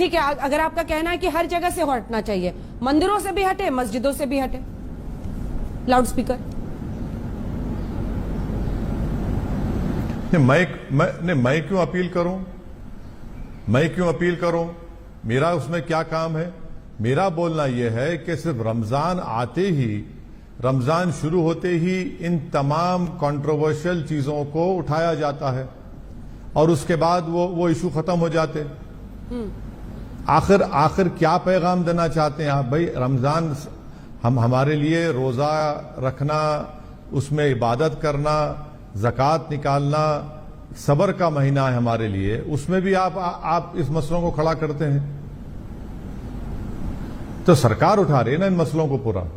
ठीक है, अगर आपका कहना है कि हर जगह से हटना चाहिए, मंदिरों से भी हटे, मस्जिदों से भी हटे, लाउड स्पीकर। मैं क्यों अपील करूं? मैं क्यों अपील करूं? मेरा उसमें क्या काम है? मेरा बोलना यह है कि सिर्फ रमजान आते ही, रमजान शुरू होते ही इन तमाम कंट्रोवर्शियल चीजों को उठाया जाता है और उसके बाद वो इशू खत्म हो जाते। आखिर क्या पैगाम देना चाहते हैं आप? भाई रमजान हमारे लिए रोजा रखना, उसमें इबादत करना, ज़कात निकालना, सबर का महीना है हमारे लिए, उसमें भी आप इस मसलों को खड़ा करते हैं। तो सरकार उठा रही है ना इन मसलों को पूरा।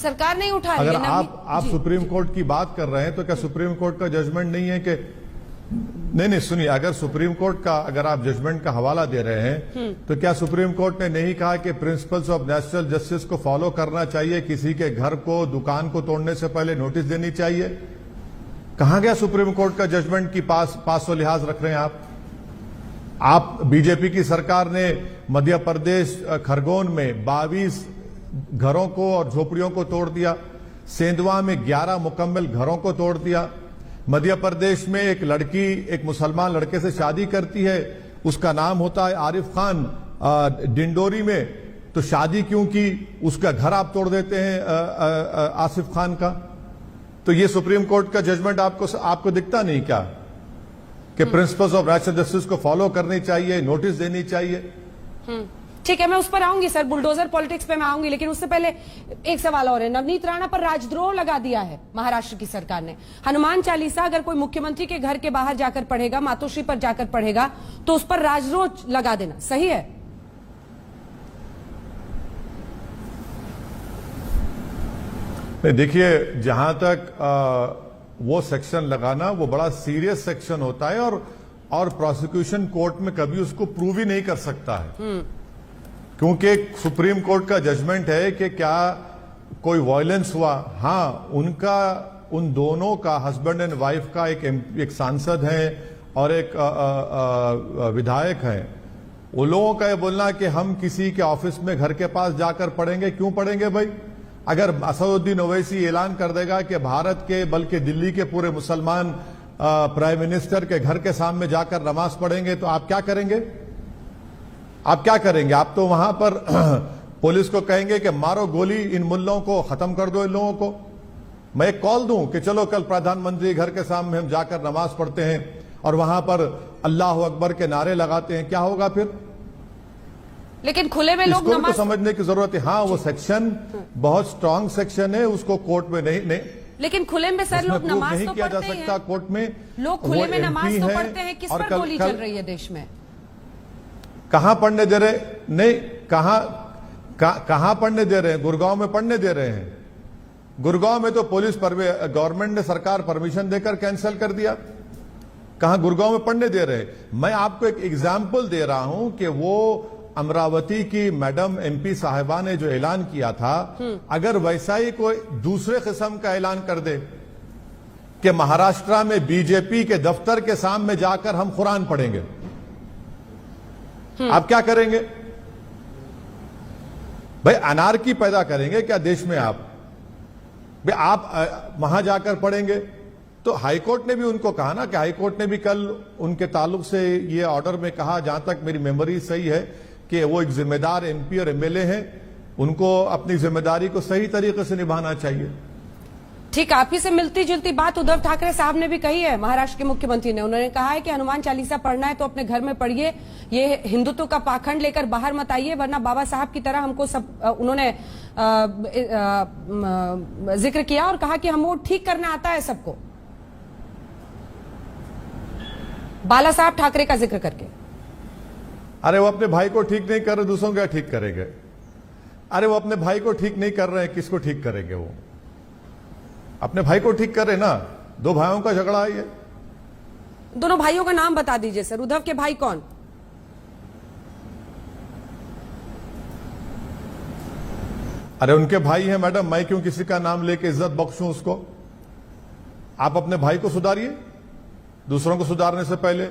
सरकार नहीं उठा रही है। अगर आप सुप्रीम कोर्ट की बात कर रहे हैं तो क्या सुप्रीम कोर्ट का जजमेंट नहीं है कि नहीं सुनिए, अगर सुप्रीम कोर्ट का अगर आप जजमेंट का हवाला दे रहे हैं तो क्या सुप्रीम कोर्ट ने नहीं कहा कि प्रिंसिपल्स ऑफ नेचुरल जस्टिस को फॉलो करना चाहिए, किसी के घर को, दुकान को तोड़ने से पहले नोटिस देनी चाहिए? कहां गया सुप्रीम कोर्ट का जजमेंट की पास व लिहाज रख रहे हैं आप? बीजेपी की सरकार ने मध्य प्रदेश खरगोन में 22 घरों को और झोपड़ियों को तोड़ दिया, सेंधवा में 11 मुकम्मल घरों को तोड़ दिया। मध्य प्रदेश में एक लड़की एक मुसलमान लड़के से शादी करती है, उसका नाम होता है आरिफ खान, डिंडोरी में, तो शादी क्यों की? उसका घर आप तोड़ देते हैं आसिफ खान का। तो ये सुप्रीम कोर्ट का जजमेंट आपको दिखता नहीं क्या कि प्रिंसिपल्स ऑफ नेचुरल जस्टिस को फॉलो करनी चाहिए, नोटिस देनी चाहिए? ठीक है, मैं उस पर आऊंगी सर, बुलडोजर पॉलिटिक्स पे मैं आऊंगी, लेकिन उससे पहले एक सवाल और है। नवनीत राणा पर राजद्रोह लगा दिया है महाराष्ट्र की सरकार ने। हनुमान चालीसा अगर कोई मुख्यमंत्री के घर के बाहर जाकर पढ़ेगा, मातोश्री पर जाकर पढ़ेगा, तो उस पर राजद्रोह लगा देना सही है? नहीं, देखिए, जहां तक वो सेक्शन लगाना वो बड़ा सीरियस सेक्शन होता है और प्रोसिक्यूशन कोर्ट में कभी उसको प्रूव ही नहीं कर सकता है, क्योंकि सुप्रीम कोर्ट का जजमेंट है कि क्या कोई वायलेंस हुआ। हाँ, उन दोनों का, हस्बैंड एंड वाइफ का, एक सांसद है और एक विधायक है, वो लोगों का ये बोलना कि हम किसी के ऑफिस में घर के पास जाकर पढ़ेंगे, क्यों पढ़ेंगे भाई? अगर असदुद्दीन ओवैसी ऐलान कर देगा कि भारत के बल्कि दिल्ली के पूरे मुसलमान प्राइम मिनिस्टर के घर के सामने जाकर नमाज पढ़ेंगे तो आप क्या करेंगे? आप क्या करेंगे? आप तो वहां पर पुलिस को कहेंगे कि मारो गोली इन मुल्लों को, खत्म कर दो इन लोगों को। मैं एक कॉल दूं कि चलो कल प्रधानमंत्री घर के सामने हम जाकर नमाज पढ़ते हैं और वहां पर अल्लाह अकबर के नारे लगाते हैं, क्या होगा फिर? लेकिन खुले में लोग नमाज, तो समझने की जरूरत है। हाँ, वो सेक्शन बहुत स्ट्रांग सेक्शन है, उसको कोर्ट में नहीं लेकिन खुले में सर लोग नमाज नहीं तो किया जा पढ़ते सकता हैं। कोट में लोग खुले में नमाज तो पढ़ते हैं, किस पर गोली चल रही है देश में? कहां पढ़ने दे रहे? नहीं, कहां पढ़ने दे रहे हैं? गुड़गांव में पढ़ने दे रहे हैं। गुड़गांव में तो पुलिस गवर्नमेंट ने, सरकार परमिशन देकर कैंसिल कर दिया। कहां गुड़गांव में पढ़ने दे रहे हैं? मैं आपको एक एग्जाम्पल दे रहा हूं कि वो अमरावती की मैडम एमपी साहिबा ने जो ऐलान किया था, अगर वैसा ही कोई दूसरे किस्म का ऐलान कर दे कि महाराष्ट्र में बीजेपी के दफ्तर के सामने जाकर हम कुरान पढ़ेंगे, आप क्या करेंगे भाई? अनारकी पैदा करेंगे क्या देश में आप? भाई आप वहां जाकर पढ़ेंगे तो हाईकोर्ट ने भी उनको कहा ना, कि हाईकोर्ट ने भी कल उनके ताल्लुक से ये ऑर्डर में कहा, जहां तक मेरी मेमोरी सही है, कि वो एक जिम्मेदार एमपी और एमएलए हैं, उनको अपनी जिम्मेदारी को सही तरीके से निभाना चाहिए। ठीक, आप ही से मिलती जुलती बात उद्धव ठाकरे साहब ने भी कही है, महाराष्ट्र के मुख्यमंत्री ने। उन्होंने कहा है कि हनुमान चालीसा पढ़ना है तो अपने घर में पढ़िए, ये हिंदुत्व का पाखंड लेकर बाहर मत आइए, वरना बाबा साहब की तरह हमको सब। उन्होंने जिक्र किया और कहा कि हमको ठीक करना आता है सबको, बाला साहब ठाकरे का जिक्र करके। अरे वो अपने भाई को ठीक नहीं कर रहे, दूसरों का ठीक करेंगे? अरे वो अपने भाई को ठीक नहीं कर रहे हैं, किसको ठीक करेंगे? वो अपने भाई को ठीक करे ना। दो भाइयों का झगड़ा है ये। दोनों भाइयों का नाम बता दीजिए सर। उद्धव के भाई कौन? अरे उनके भाई हैं मैडम, मैं क्यों किसी का नाम लेके इज्जत बख्शूं उसको? आप अपने भाई को सुधारिए दूसरों को सुधारने से पहले।